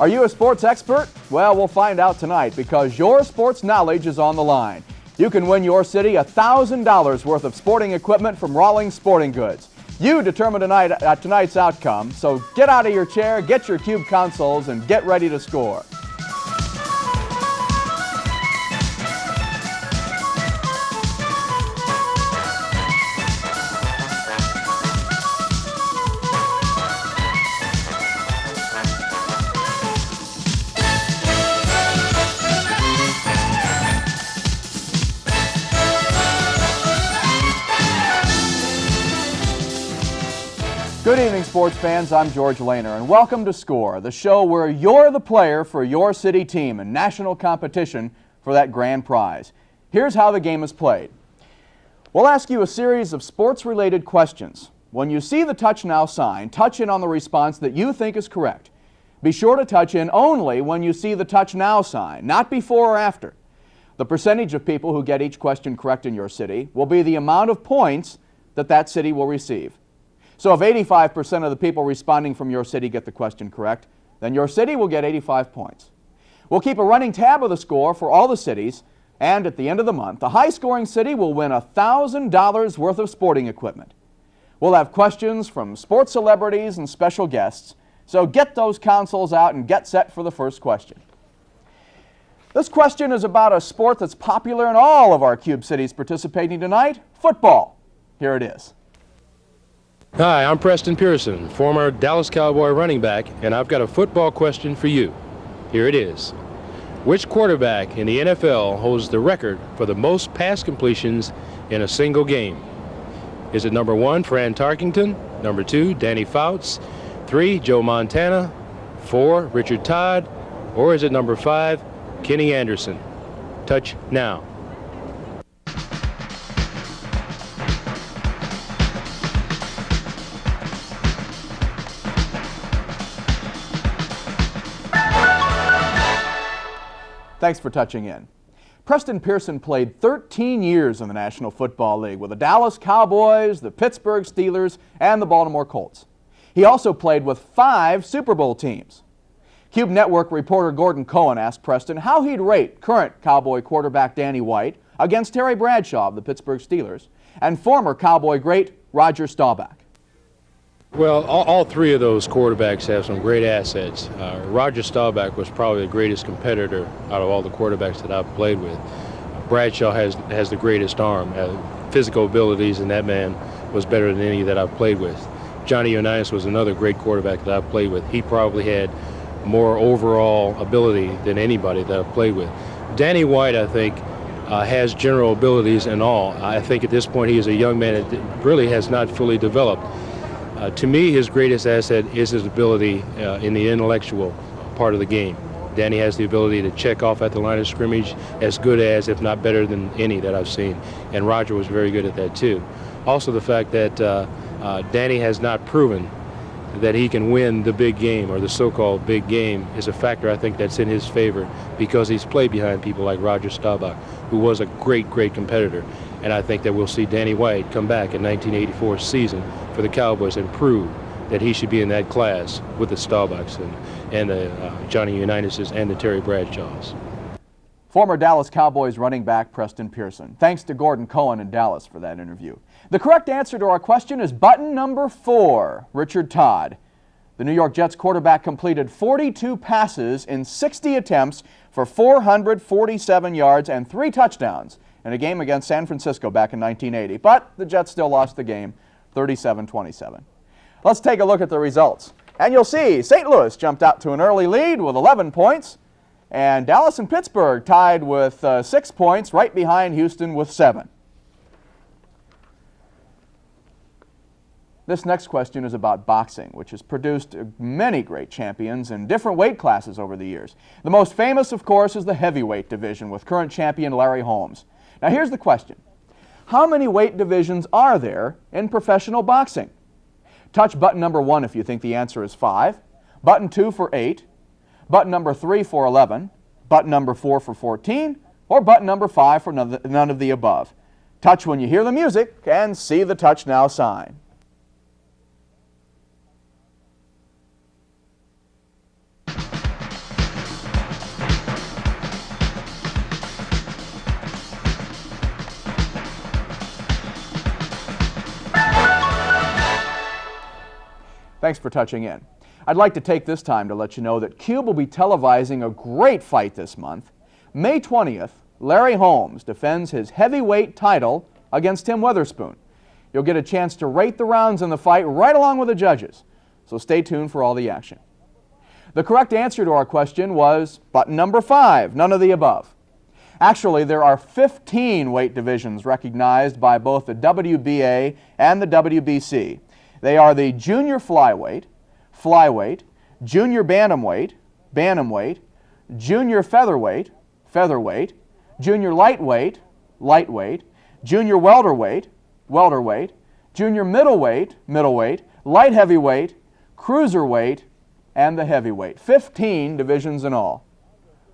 Are you a sports expert? Well, we'll find out tonight because your sports knowledge is on the line. You can win your city $1,000 worth of sporting equipment from Rawlings Sporting Goods. You determine tonight's outcome, so get out of your chair, get your QUBE consoles, and get ready to score. Good evening, sports fans. I'm George Lehner, and welcome to Score, the show where you're the player for your city team in national competition for that grand prize. Here's how the game is played. We'll ask you a series of sports-related questions. When you see the Touch Now sign, touch in on the response that you think is correct. Be sure to touch in only when you see the Touch Now sign, not before or after. The percentage of people who get each question correct in your city will be the amount of points that city will receive. So if 85% of the people responding from your city get the question correct, then your city will get 85 points. We'll keep a running tab of the score for all the cities, and at the end of the month, the high-scoring city will win $1,000 worth of sporting equipment. We'll have questions from sports celebrities and special guests, so get those consoles out and get set for the first question. This question is about a sport that's popular in all of our QUBE cities participating tonight, football. Here it is. Hi, I'm Preston Pearson, former Dallas Cowboy running back, and I've got a football question for you. Here it is. Which quarterback in the NFL holds the record for the most pass completions in a single game? Is it number 1, Fran Tarkington, number 2, Danny Fouts, 3, Joe Montana, 4, Richard Todd, or is it number 5, Kenny Anderson? Touch now. Thanks for touching in. Preston Pearson played 13 years in the National Football League with the Dallas Cowboys, the Pittsburgh Steelers, and the Baltimore Colts. He also played with 5 Super Bowl teams. QUBE Network reporter Gordon Cohen asked Preston how he'd rate current Cowboy quarterback Danny White against Terry Bradshaw of the Pittsburgh Steelers and former Cowboy great Roger Staubach. Well, all 3 of those quarterbacks have some great assets. Roger Staubach was probably the greatest competitor out of all the quarterbacks that I've played with. Bradshaw has the greatest arm. Physical abilities, and that man was better than any that I've played with. Johnny Unitas was another great quarterback that I've played with. He probably had more overall ability than anybody that I've played with. Danny White, I think, has general abilities and all. I think at this point he is a young man that really has not fully developed. To me, his greatest asset is his ability in the intellectual part of the game. Danny has the ability to check off at the line of scrimmage as good as, if not better than any that I've seen. And Roger was very good at that too. Also the fact that Danny has not proven that he can win the big game or the so-called big game is a factor I think that's in his favor because he's played behind people like Roger Staubach, who was a great, great competitor. And I think that we'll see Danny White come back in 1984 season for the Cowboys and prove that he should be in that class with the Staubachs and the Johnny Unitases and the Terry Bradshaws. Former Dallas Cowboys running back Preston Pearson. Thanks to Gordon Cohen in Dallas for that interview. The correct answer to our question is button number 4, Richard Todd. The New York Jets quarterback completed 42 passes in 60 attempts for 447 yards and 3 touchdowns in a game against San Francisco back in 1980. But the Jets still lost the game 37-27. Let's take a look at the results. And you'll see St. Louis jumped out to an early lead with 11 points. And Dallas and Pittsburgh tied with 6 points, right behind Houston with 7. This next question is about boxing, which has produced many great champions in different weight classes over the years. The most famous, of course, is the heavyweight division with current champion Larry Holmes. Now here's the question. How many weight divisions are there in professional boxing? Touch button number 1 if you think the answer is 5, button 2 for 8, button number 3 for 11, button number 4 for 14, or button number 5 for none of the above. Touch when you hear the music and see the Touch Now sign. Thanks for touching in. I'd like to take this time to let you know that QUBE will be televising a great fight this month. May 20th, Larry Holmes defends his heavyweight title against Tim Weatherspoon. You'll get a chance to rate the rounds in the fight right along with the judges, so stay tuned for all the action. The correct answer to our question was button number 5, none of the above. Actually, there are 15 weight divisions recognized by both the WBA and the WBC. They are the junior flyweight, flyweight, junior bantamweight, bantamweight, junior featherweight, featherweight, junior lightweight, lightweight, junior welterweight, welterweight, junior middleweight, middleweight, light heavyweight, cruiserweight, and the heavyweight. 15 divisions in all.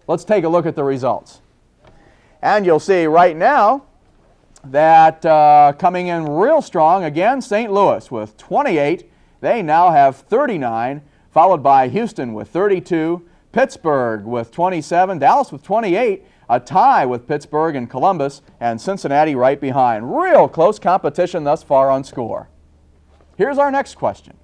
Let's take a look at the results. And you'll see right now that coming in real strong again, St. Louis with 28. They now have 39, followed by Houston with 32, Pittsburgh with 27, Dallas with 28, a tie with Pittsburgh and Columbus, and Cincinnati right behind. Real close competition thus far on score. Here's our next question.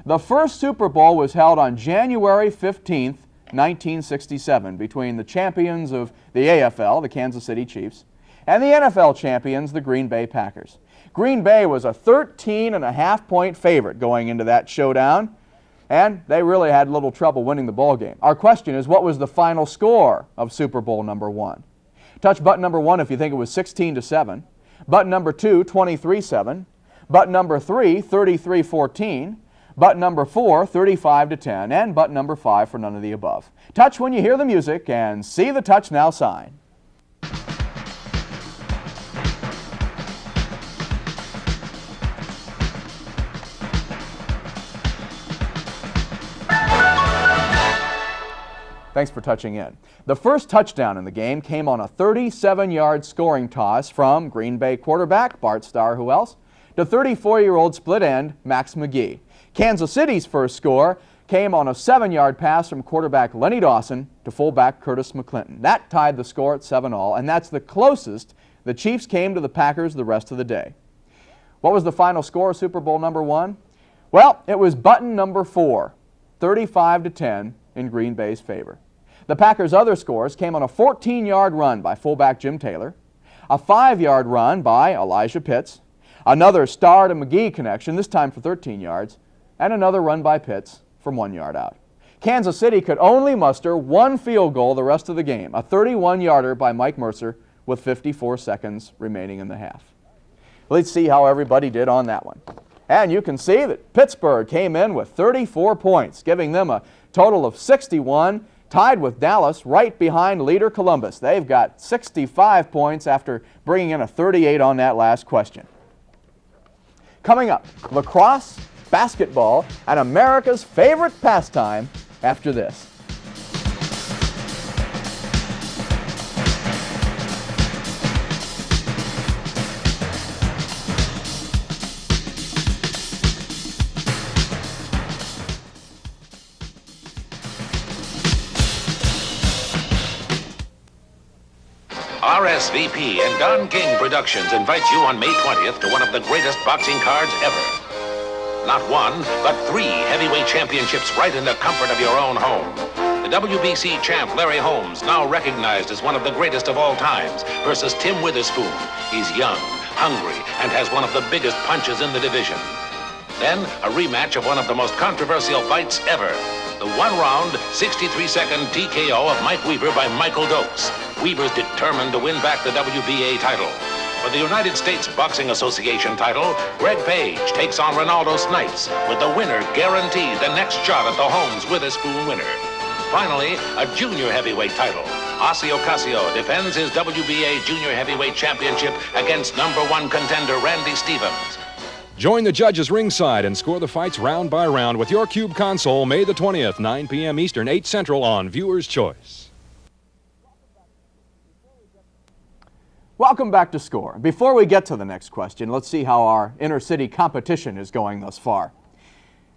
The first Super Bowl was held on January 15th, 1967, between the champions of the AFL, the Kansas City Chiefs, and the NFL champions, the Green Bay Packers. Green Bay was a 13.5-point favorite going into that showdown, and they really had little trouble winning the ball game. Our question is, what was the final score of Super Bowl number 1? Touch button number 1 if you think it was 16-7, button number 2, 23-7, button number 3, 33-14, button number 4, 35-10, and button number 5 for none of the above. Touch when you hear the music and see the Touch Now sign. Thanks for touching in. The first touchdown in the game came on a 37-yard scoring toss from Green Bay quarterback Bart Starr, who else, to 34-year-old split end Max McGee. Kansas City's first score came on a 7-yard pass from quarterback Lenny Dawson to fullback Curtis McClinton. That tied the score at 7-all, and that's the closest the Chiefs came to the Packers the rest of the day. What was the final score of Super Bowl number 1? Well, it was button number 4, 35-10 in Green Bay's favor. The Packers' other scores came on a 14-yard run by fullback Jim Taylor, a 5-yard run by Elijah Pitts, another Starr to McGee connection, this time for 13 yards, and another run by Pitts from 1 yard out. Kansas City could only muster one field goal the rest of the game, a 31-yarder by Mike Mercer with 54 seconds remaining in the half. Let's see how everybody did on that one. And you can see that Pittsburgh came in with 34 points, giving them a total of 61, tied with Dallas right behind leader Columbus. They've got 65 points after bringing in a 38 on that last question. Coming up, lacrosse, basketball, and America's favorite pastime after this. RSVP and Don King Productions invites you on May 20th to one of the greatest boxing cards ever. Not one, but 3 heavyweight championships right in the comfort of your own home. The WBC champ Larry Holmes, now recognized as one of the greatest of all times, versus Tim Witherspoon. He's young, hungry, and has one of the biggest punches in the division. Then, a rematch of one of the most controversial fights ever. The 1-round, 63-second TKO of Mike Weaver by Michael Dokes. Weaver's determined to win back the WBA title. For the United States Boxing Association title, Greg Page takes on Ronaldo Snipes, with the winner guaranteed the next shot at the Holmes-Witherspoon winner. Finally, a junior heavyweight title. Ossie Ocasio defends his WBA junior heavyweight championship against #1 contender Randy Stevens. Join the judges ringside and score the fights round by round with your QUBE console May the 20th, 9 p.m. Eastern, 8 Central on Viewer's Choice. Welcome back to Score. Before we get to the next question, let's see how our inter-city competition is going thus far.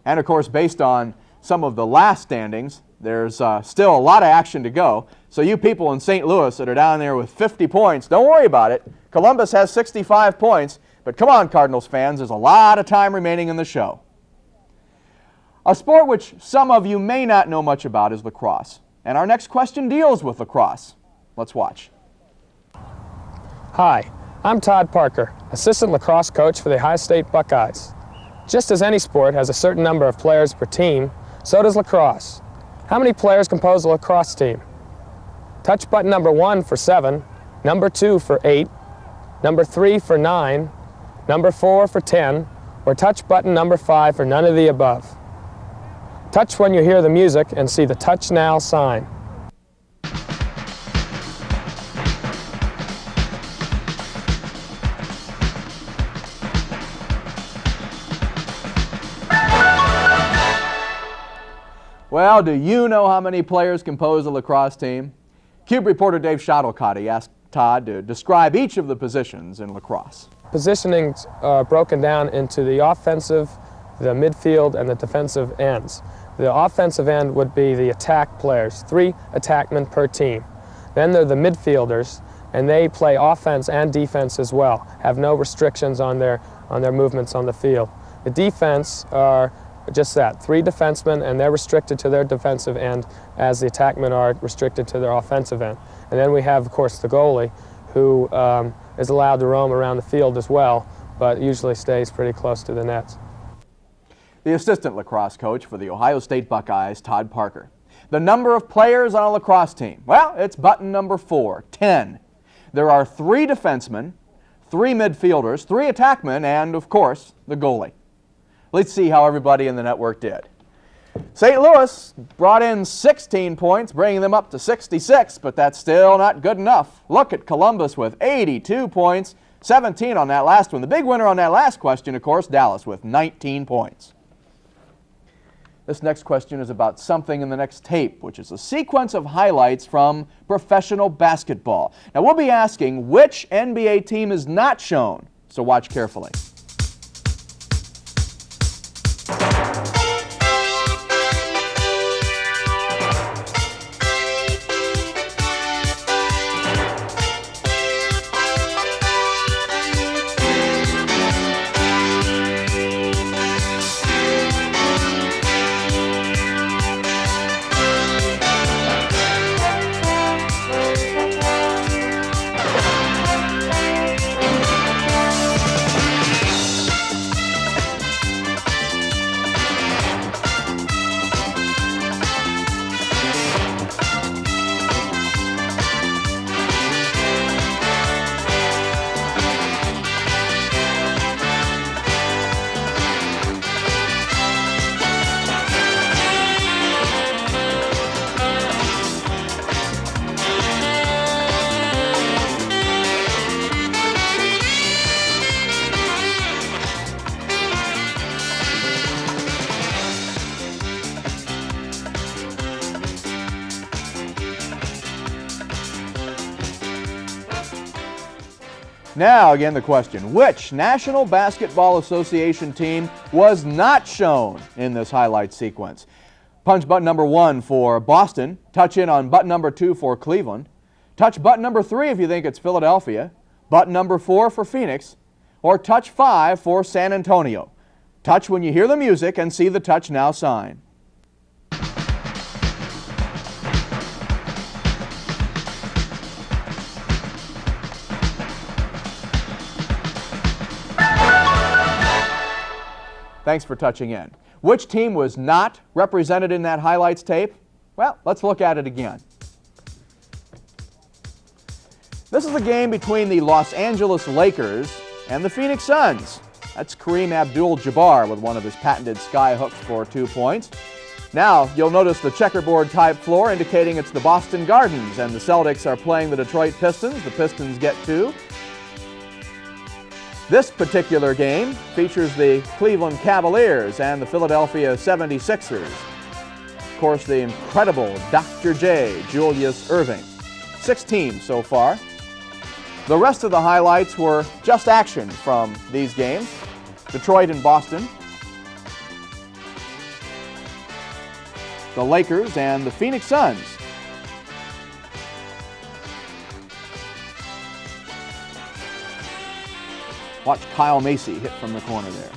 And of course, based on some of the last standings, there's still a lot of action to go. So you people in St. Louis that are down there with 50 points, don't worry about it. Columbus has 65 points. But come on, Cardinals fans, there's a lot of time remaining in the show. A sport which some of you may not know much about is lacrosse. And our next question deals with lacrosse. Let's watch. Hi, I'm Todd Parker, assistant lacrosse coach for the Ohio State Buckeyes. Just as any sport has a certain number of players per team, so does lacrosse. How many players compose a lacrosse team? Touch button number 1 for 7, number 2 for 8, number 3 for 9, number 4 for 10, or touch button number 5 for none of the above. Touch when you hear the music and see the Touch Now sign. Well, do you know how many players compose a lacrosse team? CUBE reporter Dave Shuttlecotty asked Todd to describe each of the positions in lacrosse. Positioning's broken down into the offensive, the midfield, and the defensive ends. The offensive end would be the attack players, 3 attackmen per team. Then there are the midfielders, and they play offense and defense as well, have no restrictions on their movements on the field. The defense are just that, 3 defensemen, and they're restricted to their defensive end as the attackmen are restricted to their offensive end. And then we have, of course, the goalie, who is allowed to roam around the field as well, but usually stays pretty close to the nets. The assistant lacrosse coach for the Ohio State Buckeyes, Todd Parker. The number of players on a lacrosse team, well, it's button number 4, 10. There are 3 defensemen, 3 midfielders, 3 attackmen, and, of course, the goalie. Let's see how everybody in the network did. St. Louis brought in 16 points, bringing them up to 66, but that's still not good enough. Look at Columbus with 82 points, 17 on that last one. The big winner on that last question, of course, Dallas with 19 points. This next question is about something in the next tape, which is a sequence of highlights from professional basketball. Now, we'll be asking which NBA team is not shown, so watch carefully. Now, again, the question, which National Basketball Association team was not shown in this highlight sequence? Punch button number 1 for Boston, touch in on button number 2 for Cleveland, touch button number 3 if you think it's Philadelphia, button number 4 for Phoenix, or touch 5 for San Antonio. Touch when you hear the music and see the Touch Now sign. Thanks for touching in. Which team was not represented in that highlights tape? Well, let's look at it again. This is a game between the Los Angeles Lakers and the Phoenix Suns. That's Kareem Abdul-Jabbar with one of his patented sky hooks for 2 points. Now, you'll notice the checkerboard type floor indicating it's the Boston Gardens, and the Celtics are playing the Detroit Pistons. The Pistons get 2. This particular game features the Cleveland Cavaliers and the Philadelphia 76ers. Of course, the incredible Dr. J, Julius Erving. 6 teams so far. The rest of the highlights were just action from these games. Detroit and Boston, the Lakers and the Phoenix Suns. Watch Kyle Macy hit from the corner there.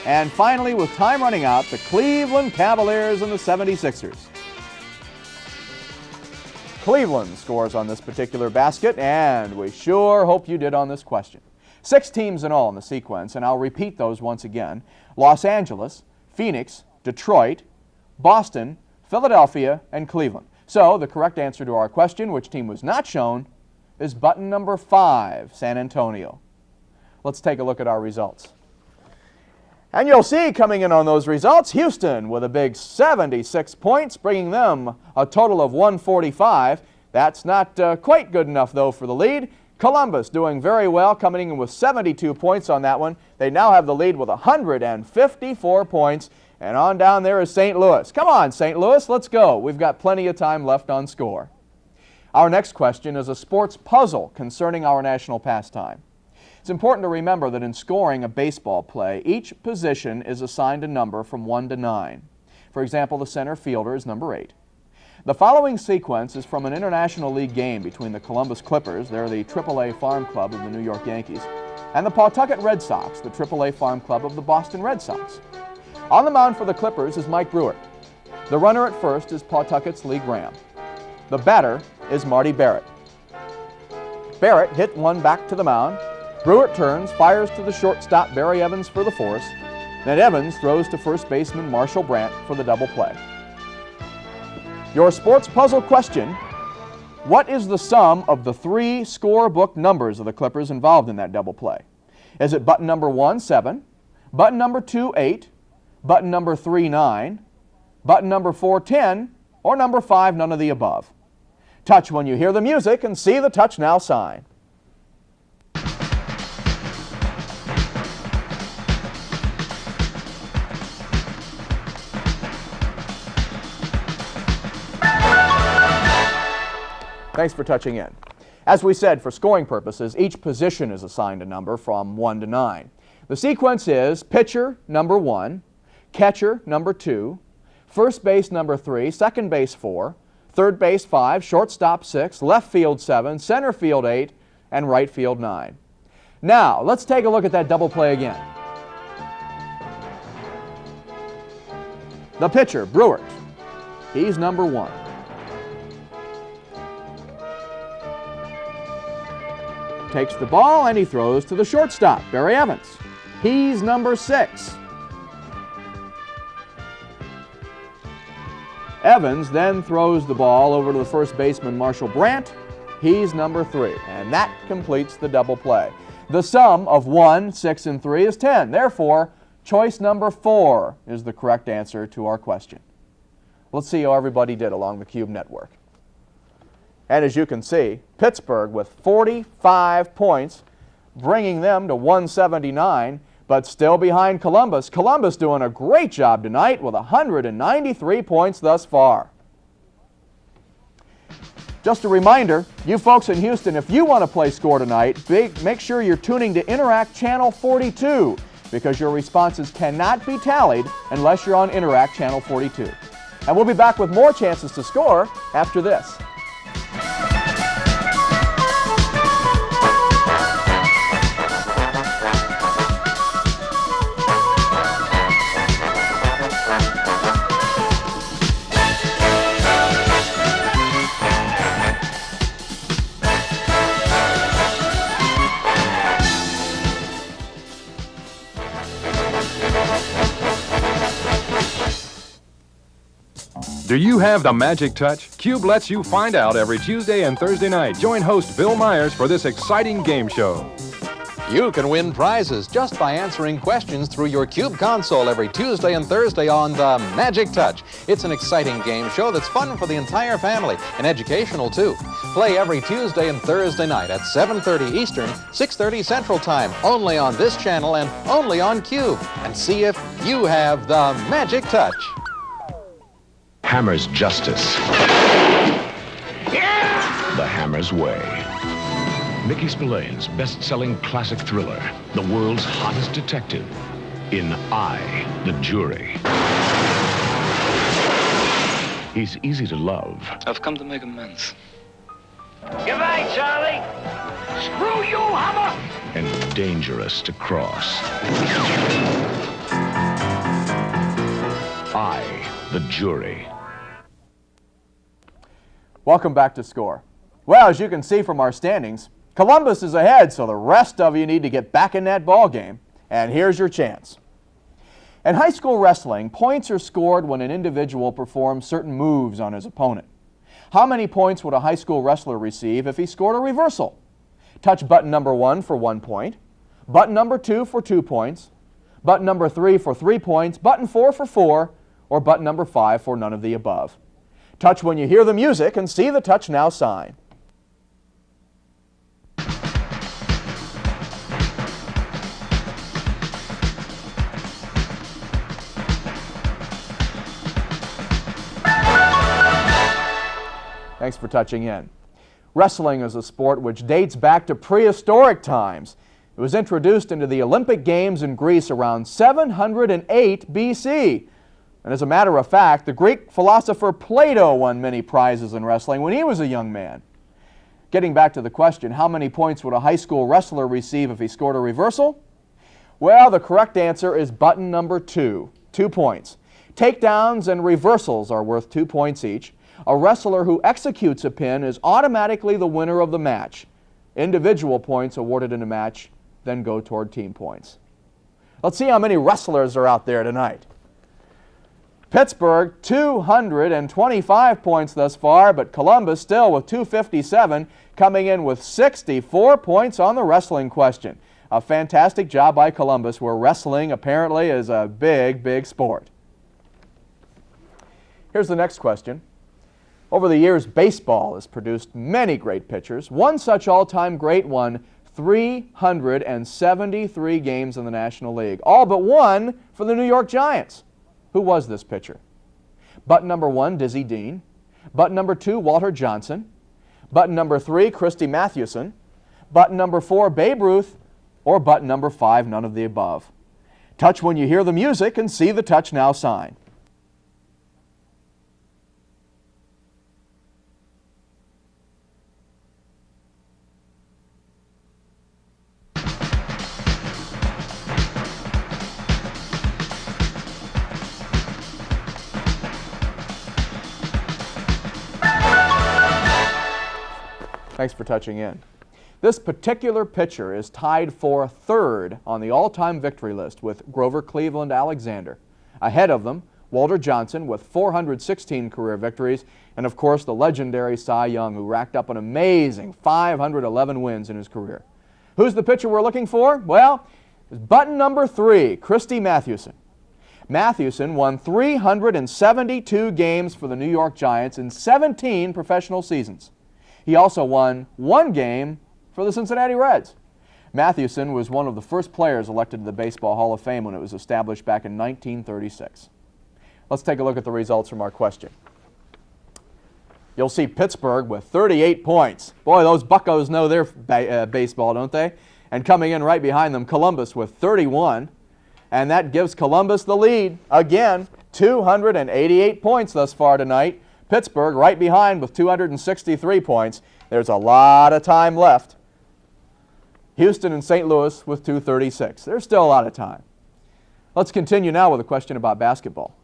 And finally, with time running out, the Cleveland Cavaliers and the 76ers. Cleveland scores on this particular basket, and we sure hope you did on this question. 6 teams in all in the sequence, and I'll repeat those once again. Los Angeles, Phoenix, Detroit, Boston, Philadelphia, and Cleveland. So the correct answer to our question, which team was not shown, is button number 5, San Antonio. Let's take a look at our results. And you'll see coming in on those results, Houston with a big 76 points, bringing them a total of 145. That's not quite good enough, though, for the lead. Columbus doing very well, coming in with 72 points on that one. They now have the lead with 154 points. And on down there is St. Louis. Come on, St. Louis, let's go. We've got plenty of time left on score. Our next question is a sports puzzle concerning our national pastime. It's important to remember that in scoring a baseball play, each position is assigned a number from 1 to 9. For example, the center fielder is number 8. The following sequence is from an International League game between the Columbus Clippers, they're the AAA farm club of the New York Yankees, and the Pawtucket Red Sox, the AAA farm club of the Boston Red Sox. On the mound for the Clippers is Mike Brewer. The runner at first is Pawtucket's Lee Graham. The batter is Marty Barrett. Barrett hit one back to the mound. Brewer turns, fires to the shortstop Barry Evans for the force. Then Evans throws to first baseman Marshall Brandt for the double play. Your sports puzzle question: what is the sum of the 3 scorebook numbers of the Clippers involved in that double play? Is it button number 1, 7, button number 2, 8, button number 3, 9, button number 4, 10, or number 5, none of the above? Touch when you hear the music and see the Touch Now sign. Thanks for touching in. As we said, for scoring purposes, each position is assigned a number from 1 to 9. The sequence is pitcher, number 1, catcher, number 2, first base, number 3, second base, 4, third base, 5, shortstop, 6, left field, 7, center field, 8, and right field, 9. Now, let's take a look at that double play again. The pitcher, Brewer, he's number 1. Takes the ball and he throws to the shortstop, Barry Evans. He's number 6. Evans then throws the ball over to the first baseman, Marshall Brandt. He's number 3. And that completes the double play. The sum of 1, 6, and 3 is 10. Therefore, choice number 4 is the correct answer to our question. Let's see how everybody did along the Cube network. And as you can see, Pittsburgh with 45 points, bringing them to 179, but still behind Columbus. Columbus doing a great job tonight with 193 points thus far. Just a reminder, you folks in Houston, if you want to play score tonight, make sure you're tuning to Interact Channel 42, because your responses cannot be tallied unless you're on Interact Channel 42. And we'll be back with more chances to score after this. Do you have the magic touch? QUBE lets you find out every Tuesday and Thursday night. Join host Bill Myers for this exciting game show. You can win prizes just by answering questions through your QUBE console every Tuesday and Thursday on the Magic Touch. It's an exciting game show that's fun for the entire family and educational too. Play every Tuesday and Thursday night at 7:30 Eastern, 6:30 Central Time, only on this channel and only on QUBE. And see if you have the Magic Touch. Hammer's Justice. The Hammer's Way. Mickey Spillane's best-selling classic thriller, the world's hottest detective, in I, the Jury. He's easy to love. I've come to make amends. Goodbye, Charlie. Screw you, Hammer! And dangerous to cross. I, the jury. Welcome back to Score. Well, as you can see from our standings, Columbus is ahead, so the rest of you need to get back in that ball game. And here's your chance. In high school wrestling, points are scored when an individual performs certain moves on his opponent. How many points would a high school wrestler receive if he scored a reversal? Touch button number 1 for 1 point, button number 2 for 2 points, button number 3 for 3 points, button 4 for 4, or button number 5 for none of the above. Touch when you hear the music and see the touch now sign. Thanks for touching in. Wrestling is a sport which dates back to prehistoric times. It was introduced into the Olympic Games in Greece around 708 BC. And as a matter of fact, the Greek philosopher Plato won many prizes in wrestling when he was a young man. Getting back to the question, how many points would a high school wrestler receive if he scored a reversal? Well, the correct answer is button number 2, 2 points. Takedowns and reversals are worth 2 points each. A wrestler who executes a pin is automatically the winner of the match. Individual points awarded in a match then go toward team points. Let's see how many wrestlers are out there tonight. Pittsburgh, 225 points thus far, but Columbus still with 257, coming in with 64 points on the wrestling question. A fantastic job by Columbus, where wrestling apparently is a big, big sport. Here's the next question. Over the years, baseball has produced many great pitchers. One such all-time great won 373 games in the National League, all but one for the New York Giants. Who was this pitcher? Button number 1, Dizzy Dean. Button number 2, Walter Johnson. Button number 3, Christy Mathewson. Button number 4, Babe Ruth. Or button number 5, none of the above. Touch when you hear the music and see the touch now sign. Thanks for touching in. This particular pitcher is tied for third on the all-time victory list with Grover Cleveland Alexander. Ahead of them, Walter Johnson with 416 career victories, and of course the legendary Cy Young, who racked up an amazing 511 wins in his career. Who's the pitcher we're looking for? Well, it's button number 3, Christy Mathewson. Mathewson won 372 games for the New York Giants in 17 professional seasons. He also won 1 game for the Cincinnati Reds. Mathewson was one of the first players elected to the Baseball Hall of Fame when it was established back in 1936. Let's take a look at the results from our question. You'll see Pittsburgh with 38 points. Boy, those Buccos know their baseball, don't they? And coming in right behind them, Columbus with 31. And that gives Columbus the lead. Again, 288 points thus far tonight. Pittsburgh right behind with 263 points. There's a lot of time left. Houston and St. Louis with 236. There's still a lot of time. Let's continue now with a question about basketball.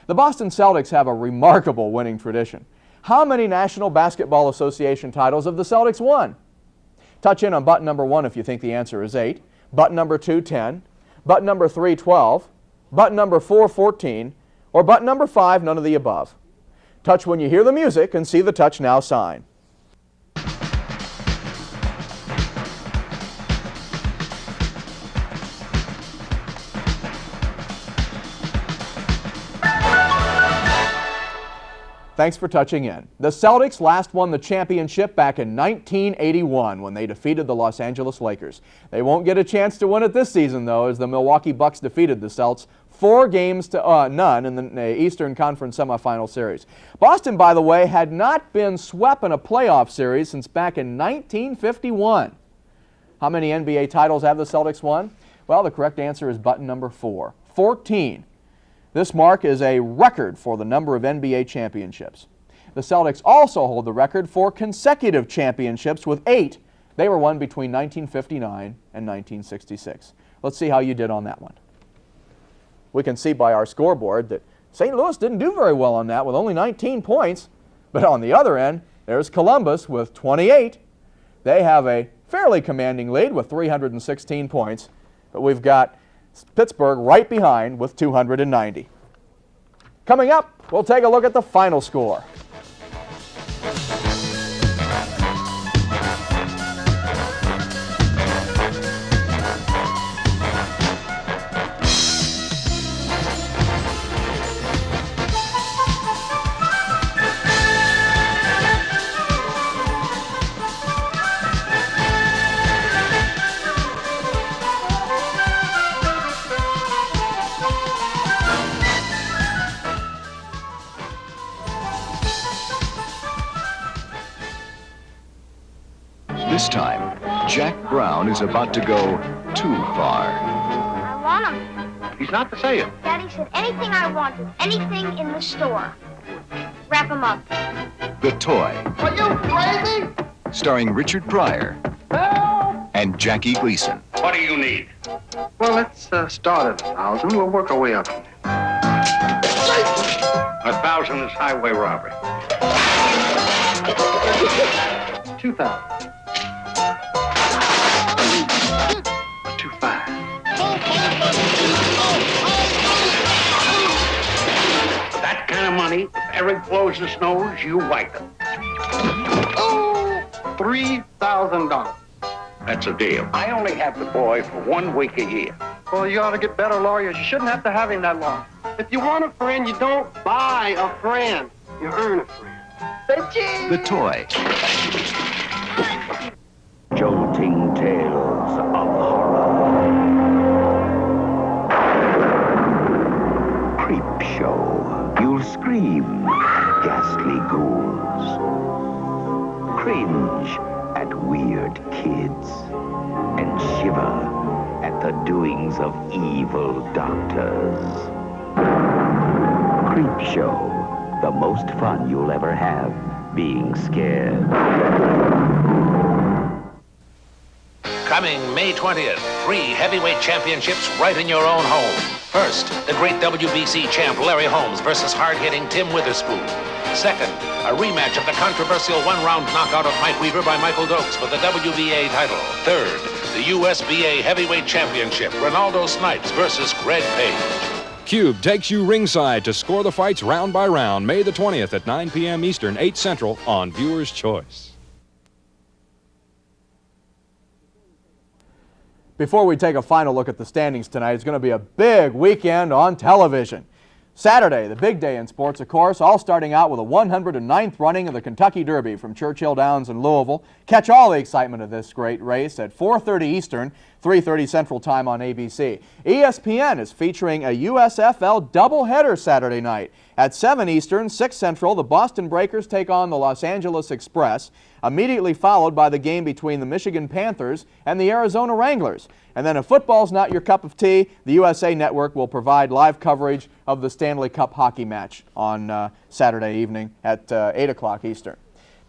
The Boston Celtics have a remarkable winning tradition. How many National Basketball Association titles have the Celtics won? Touch in on button number 1 if you think the answer is 8, button number 2, 10, button number 3, 12, button number 4, 14, or button number 5, none of the above. Touch when you hear the music and see the touch now sign. Thanks for touching in. The Celtics last won the championship back in 1981 when they defeated the Los Angeles Lakers. They won't get a chance to win it this season, though, as the Milwaukee Bucks defeated the Celts 4 games to none in the Eastern Conference semifinal series. Boston, by the way, had not been swept in a playoff series since back in 1951. How many NBA titles have the Celtics won? Well, the correct answer is button number 4, 14. This mark is a record for the number of NBA championships. The Celtics also hold the record for consecutive championships with 8. They were won between 1959 and 1966. Let's see how you did on that one. We can see by our scoreboard that St. Louis didn't do very well on that with only 19 points. But on the other end, there's Columbus with 28. They have a fairly commanding lead with 316 points. But we've got Pittsburgh right behind with 290. Coming up, we'll take a look at the final score. This time, Jack Brown is about to go too far. I want him. He's not for sale. Daddy said anything I wanted, anything in the store. Wrap him up. The Toy. Are you crazy? Starring Richard Pryor and Jackie Gleason. What do you need? Well, let's start at 1,000. We'll work our way up from there. 1,000 is highway robbery. 2,000. 2,500. For that kind of money, if Eric blows his nose, you wipe him. $3,000. That's a deal. I only have the boy for 1 week a year. Well, you ought to get better lawyers. You shouldn't have to have him that long. If you want a friend, you don't buy a friend. You earn a friend. The Toy. Jolting tales of horror. Creep show. You'll scream, ghastly ghouls. Cringe at weird kids. And shiver at the doings of evil doctors. Creep show. The most fun you'll ever have being scared. Coming May 20th, 3 heavyweight championships right in your own home. First, the great WBC champ Larry Holmes versus hard-hitting Tim Witherspoon. Second, a rematch of the controversial one-round knockout of Mike Weaver by Michael Dokes for the WBA title. Third, the USBA heavyweight championship, Ronaldo Snipes versus Greg Page. QUBE takes you ringside to score the fights round by round, May the 20th at 9 p.m. Eastern, 8 Central on Viewer's Choice. Before we take a final look at the standings tonight, it's going to be a big weekend on television. Saturday, the big day in sports, of course, all starting out with a 109th running of the Kentucky Derby from Churchill Downs in Louisville. Catch all the excitement of this great race at 4:30 Eastern, 3:30 Central Time on ABC. ESPN is featuring a USFL doubleheader Saturday night. At 7 Eastern, 6 Central, the Boston Breakers take on the Los Angeles Express, immediately followed by the game between the Michigan Panthers and the Arizona Wranglers. And then if football's not your cup of tea, the USA Network will provide live coverage of the Stanley Cup hockey match on Saturday evening at 8 o'clock Eastern.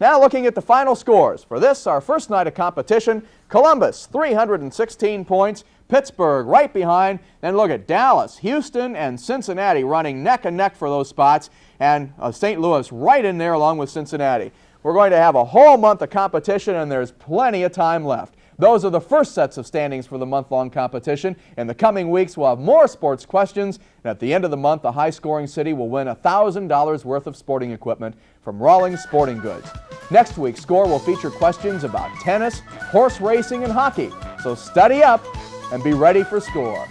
Now looking at the final scores. For this, our first night of competition, Columbus, 316 points. Pittsburgh right behind. Then look at Dallas, Houston, and Cincinnati running neck and neck for those spots. And St. Louis right in there along with Cincinnati. We're going to have a whole month of competition, and there's plenty of time left. Those are the first sets of standings for the month-long competition. In the coming weeks, we'll have more sports questions. And at the end of the month, the high-scoring city will win $1,000 worth of sporting equipment from Rawlings Sporting Goods. Next week's score will feature questions about tennis, horse racing, and hockey. So study up and be ready for score.